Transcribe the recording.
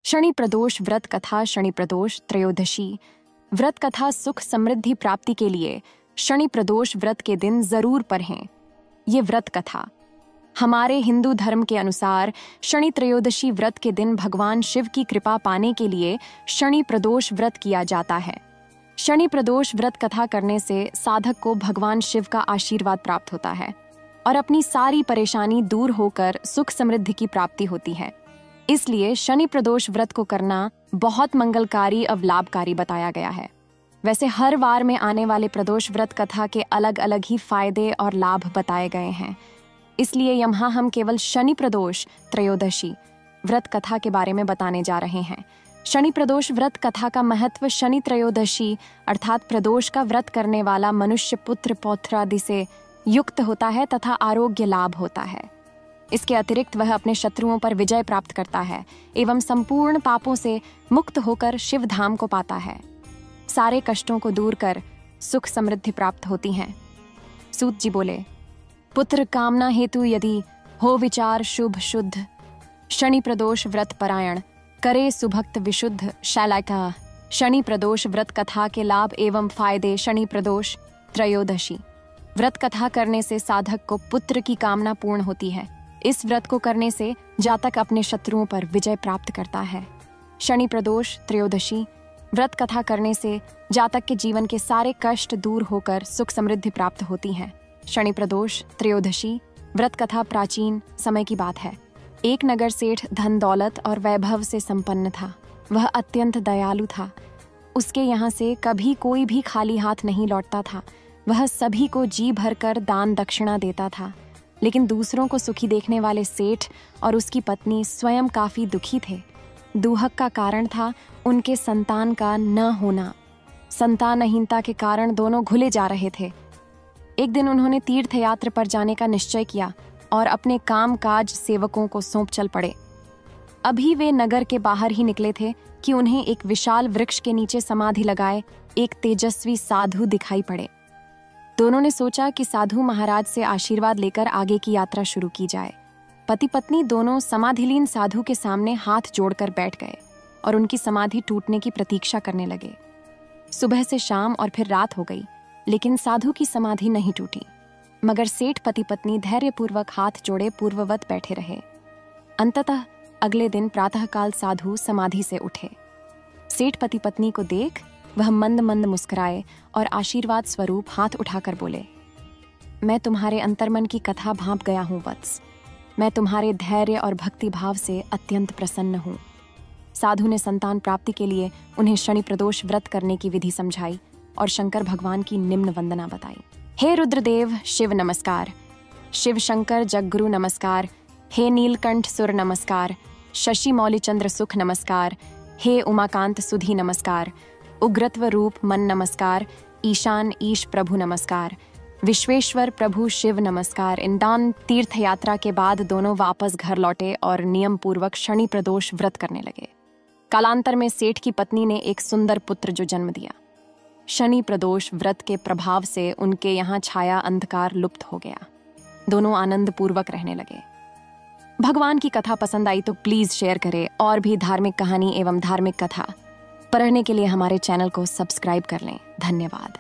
शनि प्रदोष व्रत कथा। शनि प्रदोष त्रयोदशी व्रत कथा सुख समृद्धि प्राप्ति के लिए शनि प्रदोष व्रत के दिन जरूर पढ़ें। ये व्रत कथा हमारे हिंदू धर्म के अनुसार शनि त्रयोदशी व्रत के दिन भगवान शिव की कृपा पाने के लिए शनि प्रदोष व्रत किया जाता है। शनि प्रदोष व्रत कथा करने से साधक को भगवान शिव का आशीर्वाद प्राप्त होता है और अपनी सारी परेशानी दूर होकर सुख समृद्धि की प्राप्ति होती है। इसलिए शनि प्रदोष व्रत को करना बहुत मंगलकारी और लाभकारी बताया गया है। वैसे हर वार में आने वाले प्रदोष व्रत कथा के अलग अलग ही फायदे और लाभ बताए गए हैं, इसलिए यहाँ हम केवल शनि प्रदोष त्रयोदशी व्रत कथा के बारे में बताने जा रहे हैं। शनि प्रदोष व्रत कथा का महत्व शनि त्रयोदशी अर्थात प्रदोष का व्रत करने वाला मनुष्य पुत्र पौत्र आदि से युक्त होता है तथा आरोग्य लाभ होता है। इसके अतिरिक्त वह अपने शत्रुओं पर विजय प्राप्त करता है एवं संपूर्ण पापों से मुक्त होकर शिव धाम को पाता है। सारे कष्टों को दूर कर सुख समृद्धि प्राप्त होती है। सूत जी बोले, पुत्र कामना हेतु यदि हो विचार शुभ शुद्ध, शनि प्रदोष व्रत परायण करे सुभक्त विशुद्ध शैलाका। शनि प्रदोष व्रत कथा के लाभ एवं फायदे। शनि प्रदोष त्रयोदशी व्रत कथा करने से साधक को पुत्र की कामना पूर्ण होती है। इस व्रत को करने से जातक अपने शत्रुओं पर विजय प्राप्त करता है। शनि प्रदोष त्रयोदशी व्रत कथा करने से जातक के जीवन के सारे कष्ट दूर होकर सुख समृद्धि प्राप्त होती है। शनि प्रदोष त्रयोदशी व्रत कथा प्राचीन समय की बात है। एक नगर सेठ धन दौलत और वैभव से संपन्न था। वह अत्यंत दयालु था। उसके यहाँ से कभी कोई भी खाली हाथ नहीं लौटता था। वह सभी को जी भरकर दान दक्षिणा देता था। लेकिन दूसरों को सुखी देखने वाले सेठ और उसकी पत्नी स्वयं काफी दुखी थे। दुहक का कारण था उनके संतान का न होना। संतानहीनता के कारण दोनों घुले जा रहे थे। एक दिन उन्होंने तीर्थ यात्रा पर जाने का निश्चय किया और अपने काम काज सेवकों को सौंप चल पड़े। अभी वे नगर के बाहर ही निकले थे कि उन्हें एक विशाल वृक्ष के नीचे समाधि लगाए एक तेजस्वी साधु दिखाई पड़े। दोनों ने सोचा कि साधु महाराज से आशीर्वाद लेकर आगे की यात्रा शुरू की जाए। पति पत्नी दोनों समाधिलीन साधु के सामने हाथ जोड़कर बैठ गए और उनकी समाधि टूटने की प्रतीक्षा करने लगे। सुबह से शाम और फिर रात हो गई, लेकिन साधु की समाधि नहीं टूटी। मगर सेठ पति पत्नी धैर्यपूर्वक हाथ जोड़े पूर्ववत बैठे रहे। अंततः अगले दिन प्रातःकाल साधु समाधि से उठे। सेठ पति पत्नी को देख वह मंद मंद मुस्कुराए और आशीर्वाद स्वरूप हाथ उठाकर बोले, मैं तुम्हारे अंतर्मन की कथा भांप गया हूँ वत्स। मैं तुम्हारे धैर्य और भक्ति भाव से अत्यंत प्रसन्न हूँ। साधु ने संतान प्राप्ति के लिए उन्हें शनि प्रदोष व्रत करने की विधि समझाई और शंकर भगवान की निम्न वंदना बताई। हे रुद्रदेव शिव नमस्कार, शिव शंकर जगगुरु नमस्कार, हे नीलकंठ सुर नमस्कार, शशि मौलिचंद्र सुख नमस्कार, हे उमाकांत सुधी नमस्कार, उग्रत्व रूप मन नमस्कार, ईशान ईश प्रभु नमस्कार, विश्वेश्वर प्रभु शिव नमस्कार। इन दान तीर्थ यात्रा के बाद दोनों वापस घर लौटे और नियम पूर्वक शनि प्रदोष व्रत करने लगे। कालांतर में सेठ की पत्नी ने एक सुंदर पुत्र जो जन्म दिया। शनि प्रदोष व्रत के प्रभाव से उनके यहाँ छाया अंधकार लुप्त हो गया। दोनों आनंद पूर्वक रहने लगे। भगवान की कथा पसंद आई तो प्लीज शेयर करें। और भी धार्मिक कहानी एवं धार्मिक कथा पढ़ने के लिए हमारे चैनल को सब्सक्राइब कर लें। धन्यवाद।